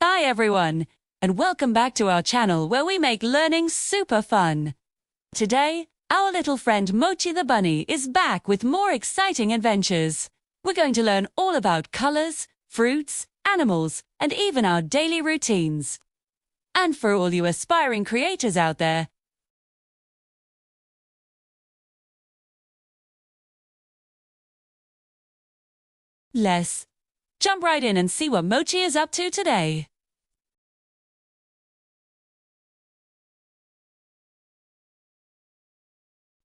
Hi everyone, and welcome back to our channel where we make learning super fun. Today, our little friend Mochi the Bunny is back with more exciting adventures. We're going to learn all about colors, fruits, animals, and even our daily routines. And for all you aspiring creators out there, let's jump right in and see what Mochi is up to today.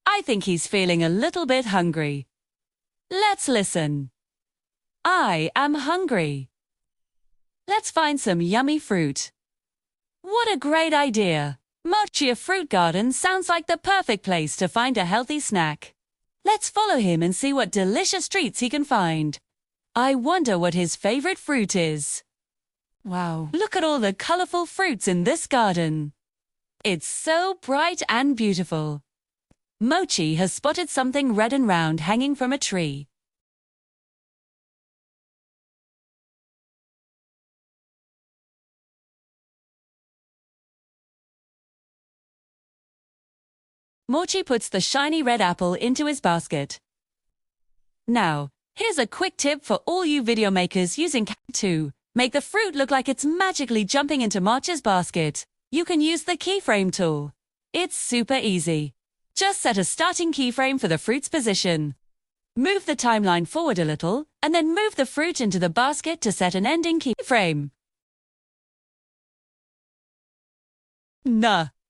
I think he's feeling a little bit hungry. Let's listen. I am hungry. Let's find some yummy fruit. What a great idea! Mochi, a fruit garden sounds like the perfect place to find a healthy snack. Let's follow him and see what delicious treats he can find. I wonder what his favorite fruit is. Wow, look at all the colorful fruits in this garden. It's so bright and beautiful. Mochi has spotted something red and round hanging from a tree. Mochi puts the shiny red apple into his basket. Now, here's a quick tip for all you video makers using CapCut to make the fruit look like it's magically jumping into Mochi's basket. You can use the keyframe tool. It's super easy. Just set a starting keyframe for the fruit's position. Move the timeline forward a little, and then move the fruit into the basket to set an ending keyframe.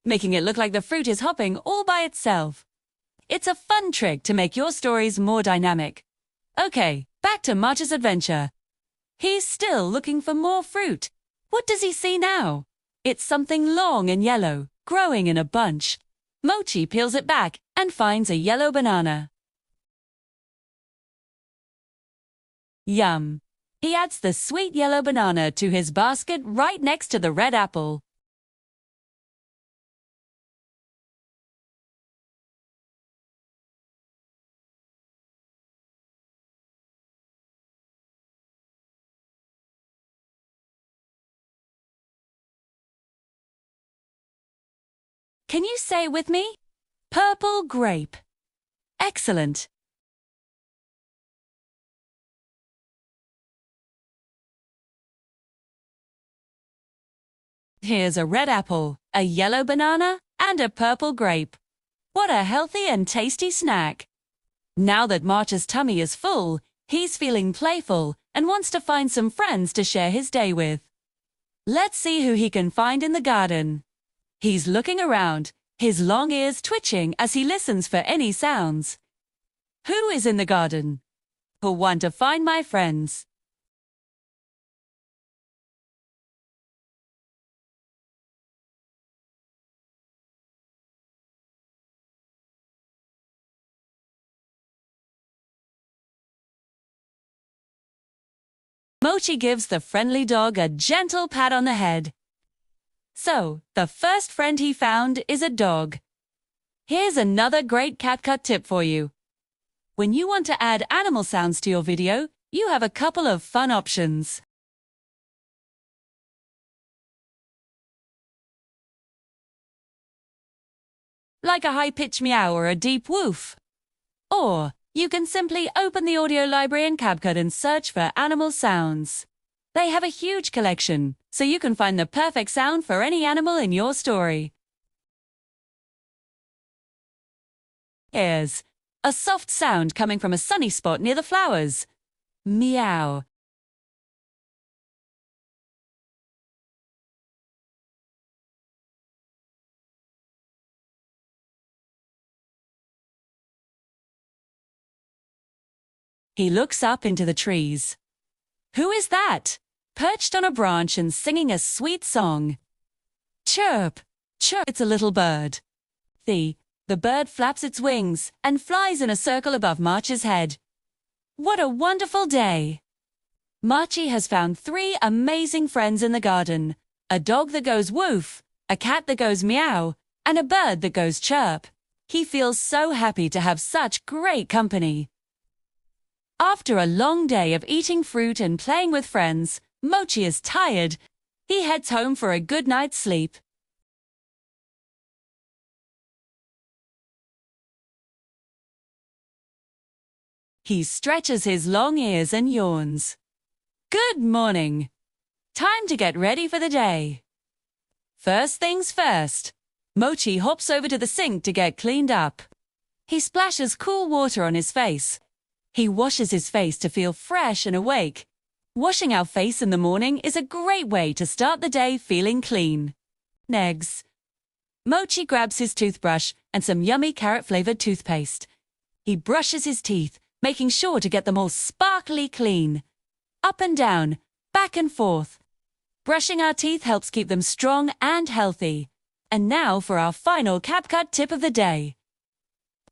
Making it look like the fruit is hopping all by itself. It's a fun trick to make your stories more dynamic. Okay, back to Mochi's adventure. He's still looking for more fruit. What does he see now? It's something long and yellow, growing in a bunch. Mochi peels it back and finds a yellow banana. Yum! He adds the sweet yellow banana to his basket right next to the red apple. Can you say it with me? Purple grape. Excellent. Here's a red apple, a yellow banana, and a purple grape. What a healthy and tasty snack. Now that Mochi's tummy is full, he's feeling playful and wants to find some friends to share his day with. Let's see who he can find in the garden. He's looking around, his long ears twitching as he listens for any sounds. Who is in the garden? Who'll want to find my friends? Mochi gives the friendly dog a gentle pat on the head. So, the first friend he found is a dog. Here's another great CapCut tip for you. When you want to add animal sounds to your video, you have a couple of fun options. Like a high-pitched meow or a deep woof. Or, you can simply open the audio library in CapCut and search for animal sounds. They have a huge collection, so you can find the perfect sound for any animal in your story. Here's a soft sound coming from a sunny spot near the flowers. Meow. He looks up into the trees. Who is that? Perched on a branch and singing a sweet song. Chirp, chirp, it's a little bird. The bird flaps its wings and flies in a circle above Mochi's head. What a wonderful day! Mochi has found 3 amazing friends in the garden. A dog that goes woof, a cat that goes meow, and a bird that goes chirp. He feels so happy to have such great company. After a long day of eating fruit and playing with friends, Mochi is tired he heads home for a good night's sleep. He stretches his long ears and yawns. Good morning. Time to get ready for the day. First things first, Mochi hops over to the sink to get cleaned up. He splashes cool water on his face. He washes his face to feel fresh and awake. Washing our face in the morning is a great way to start the day feeling clean. Next, Mochi grabs his toothbrush and some yummy carrot-flavored toothpaste. He brushes his teeth, making sure to get them all sparkly clean. Up and down, back and forth. Brushing our teeth helps keep them strong and healthy. And now for our final CapCut tip of the day.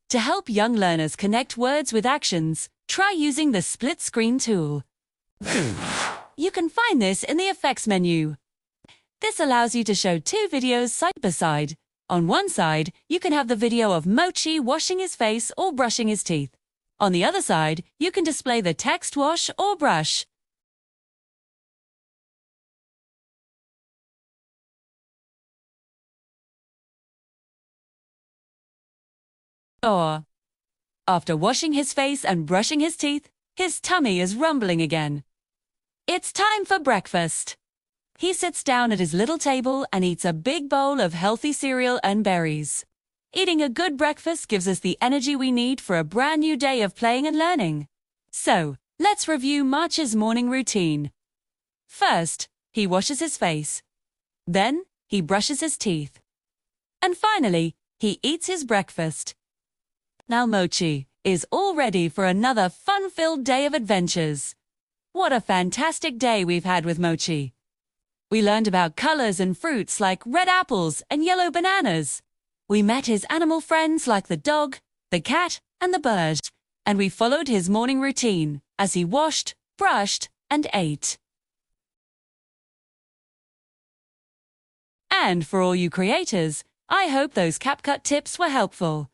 To help young learners connect words with actions, try using the split screen tool. You can find this in the effects menu. This allows you to show two videos side by side. On one side, you can have the video of Mochi washing his face or brushing his teeth. On the other side, you can display the text wash or brush. Or, after washing his face and brushing his teeth, his tummy is rumbling again. It's time for breakfast. He sits down at his little table and eats a big bowl of healthy cereal and berries. Eating a good breakfast gives us the energy we need for a brand new day of playing and learning. So, let's review Mochi's morning routine. First, he washes his face. Then, he brushes his teeth. And finally, he eats his breakfast. Now Mochi is all ready for another fun-filled day of adventures. What a fantastic day we've had with Mochi. We learned about colors and fruits like red apples and yellow bananas. We met his animal friends like the dog, the cat, and the bird. And we followed his morning routine as he washed, brushed, and ate. And for all you creators, I hope those CapCut tips were helpful.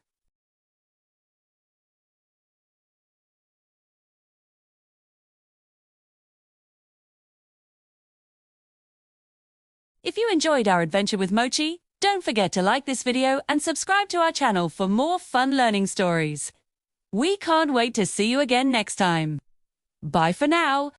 If you enjoyed our adventure with Mochi, don't forget to like this video and subscribe to our channel for more fun learning stories. We can't wait to see you again next time. Bye for now.